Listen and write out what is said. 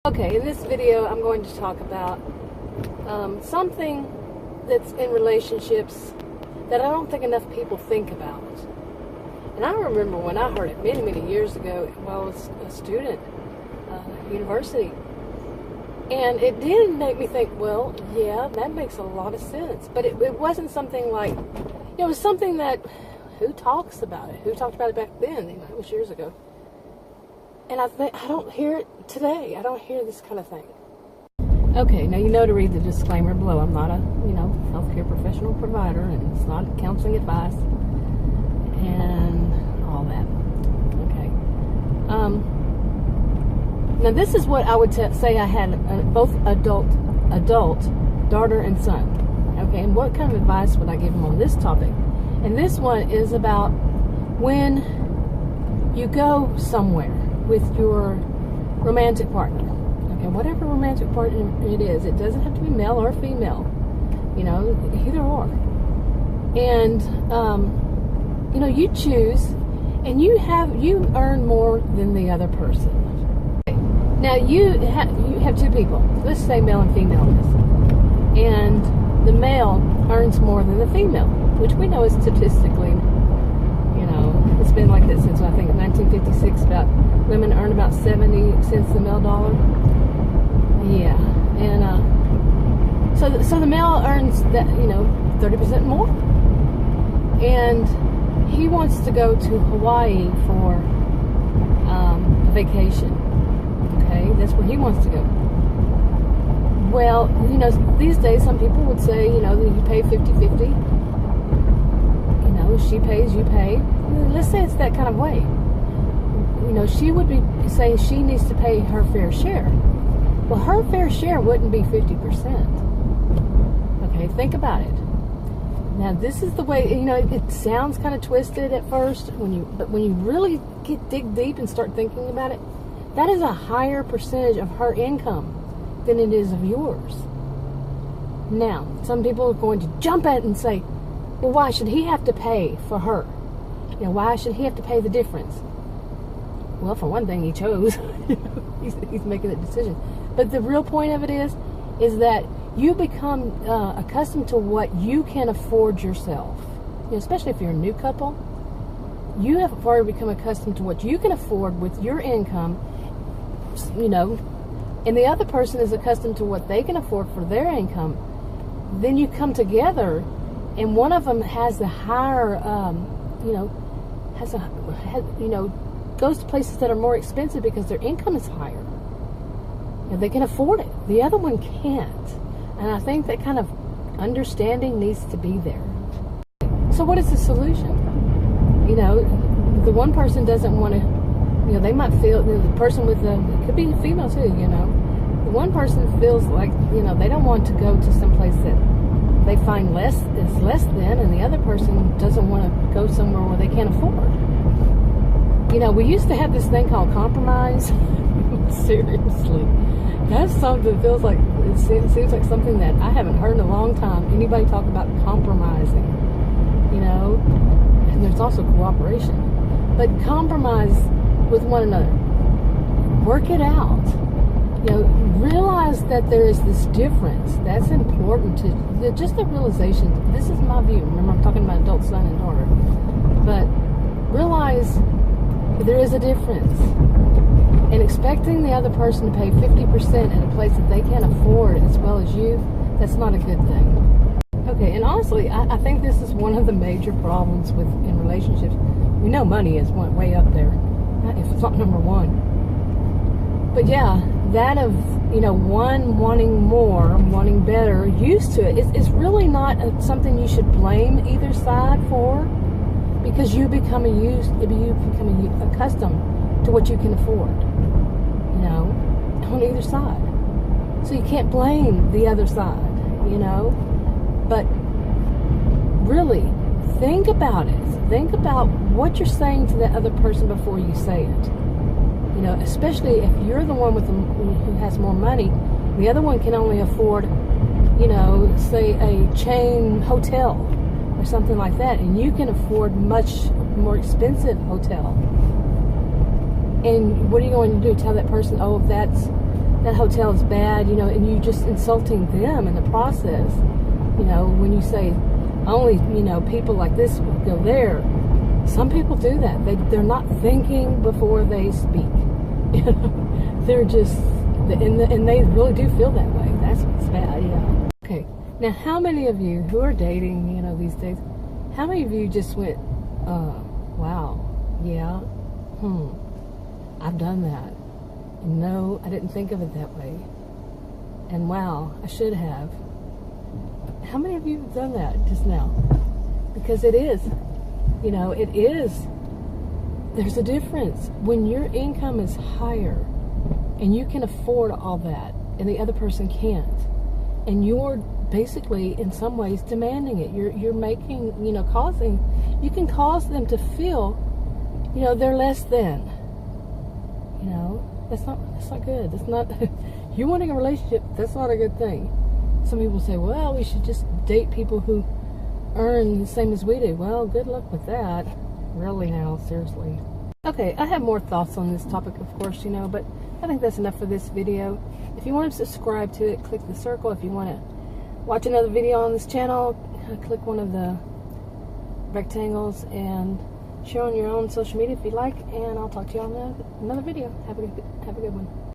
Okay, in this video I'm going to talk about something that's in relationships that I don't think enough people think about. And I remember when I heard it many, many years ago while I was a student at university. And it did make me think, well, yeah, that makes a lot of sense. But it wasn't something like, it was something that, who talks about it? Who talked about it back then? It was years ago. And I don't hear it today. I don't hear this kind of thing. Okay, now you know to read the disclaimer below. I'm not a, healthcare professional provider, and it's not counseling advice and all that. Okay. Now this is what I would say I had both adult daughter and son. Okay, and what kind of advice would I give them on this topic? And this one is about when you go somewhere with your romantic partner. Okay, whatever romantic partner it is, it doesn't have to be male or female. Either or. And you choose, and you earn more than the other person. Okay. Now you have two people. Let's say male and female is, and the male earns more than the female, which we know is statistically. It's been like that since I think 1956. About women earn about 70 cents the male dollar. Yeah, and so the male earns that 30% more, and he wants to go to Hawaii for vacation. Okay, that's where he wants to go. Well, these days some people would say that you pay 50-50. She pays, you pay. Let's say it's that kind of way. She would be saying she needs to pay her fair share. Well, her fair share wouldn't be 50%. Okay, think about it. Now, this is the way, it sounds kind of twisted at first, but when you really dig deep and start thinking about it, that is a higher percentage of her income than it is of yours. Now, some people are going to jump at it and say, well, why should he have to pay for her? Why should he have to pay the difference? Well, for one thing, he chose. He's making that decision. But the real point of it is that you become accustomed to what you can afford yourself. Especially if you're a new couple, you have already become accustomed to what you can afford with your income, and the other person is accustomed to what they can afford for their income. Then you come together, and one of them has the higher, goes to places that are more expensive because their income is higher. They can afford it. The other one can't. And I think that kind of understanding needs to be there. So what is the solution? The one person doesn't want to, they might feel, the person with it could be female too, the one person feels like, they don't want to go to some place that they find less than, and the other person doesn't want to go somewhere where they can't afford. We used to have this thing called compromise. Seriously. That's something that feels like, it seems like something that I haven't heard in a long time. Anybody talk about compromising, and there's also cooperation. But compromise with one another. Work it out. Realize that there is this difference. That's important to just the realization. This is my view. Remember, I'm talking about adult son and daughter. But realize there is a difference. And expecting the other person to pay 50% at a place that they can't afford as well as you, that's not a good thing. Okay, and honestly, I think this is one of the major problems in relationships. We know money is way up there, if it's not number one. But yeah, that of, one wanting more, wanting better, used to it, it's really not something you should blame either side for, because you become accustomed to what you can afford, on either side. So you can't blame the other side, but really think about it. Think about what you're saying to that other person before you say it. Especially if you're the one who has more money, the other one can only afford, say a chain hotel or something like that, and you can afford much more expensive hotel. And what are you going to do? Tell that person, oh, that's that hotel is bad, you know, and you just insulting them in the process. You know, when you say only, you know, people like this will go there. Some people do that. They're not thinking before they speak. You know, they're just, and they really do feel that way. That's what's bad, yeah. Okay, now how many of you who are dating, you know, these days, how many of you just went, wow, yeah, I've done that. No, I didn't think of it that way. And wow, I should have. How many of you have done that just now? Because it is, you know, it is. There's a difference. When your income is higher and you can afford all that and the other person can't, and you're basically in some ways demanding it, you're making, you know, you can cause them to feel, you know, they're less than. You know, that's not good. That's not, you're wanting a relationship, that's not a good thing. Some people say, well, we should just date people who earn the same as we do. Well, good luck with that. Really now, seriously. Okay, I have more thoughts on this topic, of course, you know, but I think that's enough for this video. If you want to subscribe to it, click the circle. If you want to watch another video on this channel, click one of the rectangles and share on your own social media if you like, and I'll talk to you on another video. Have a good one.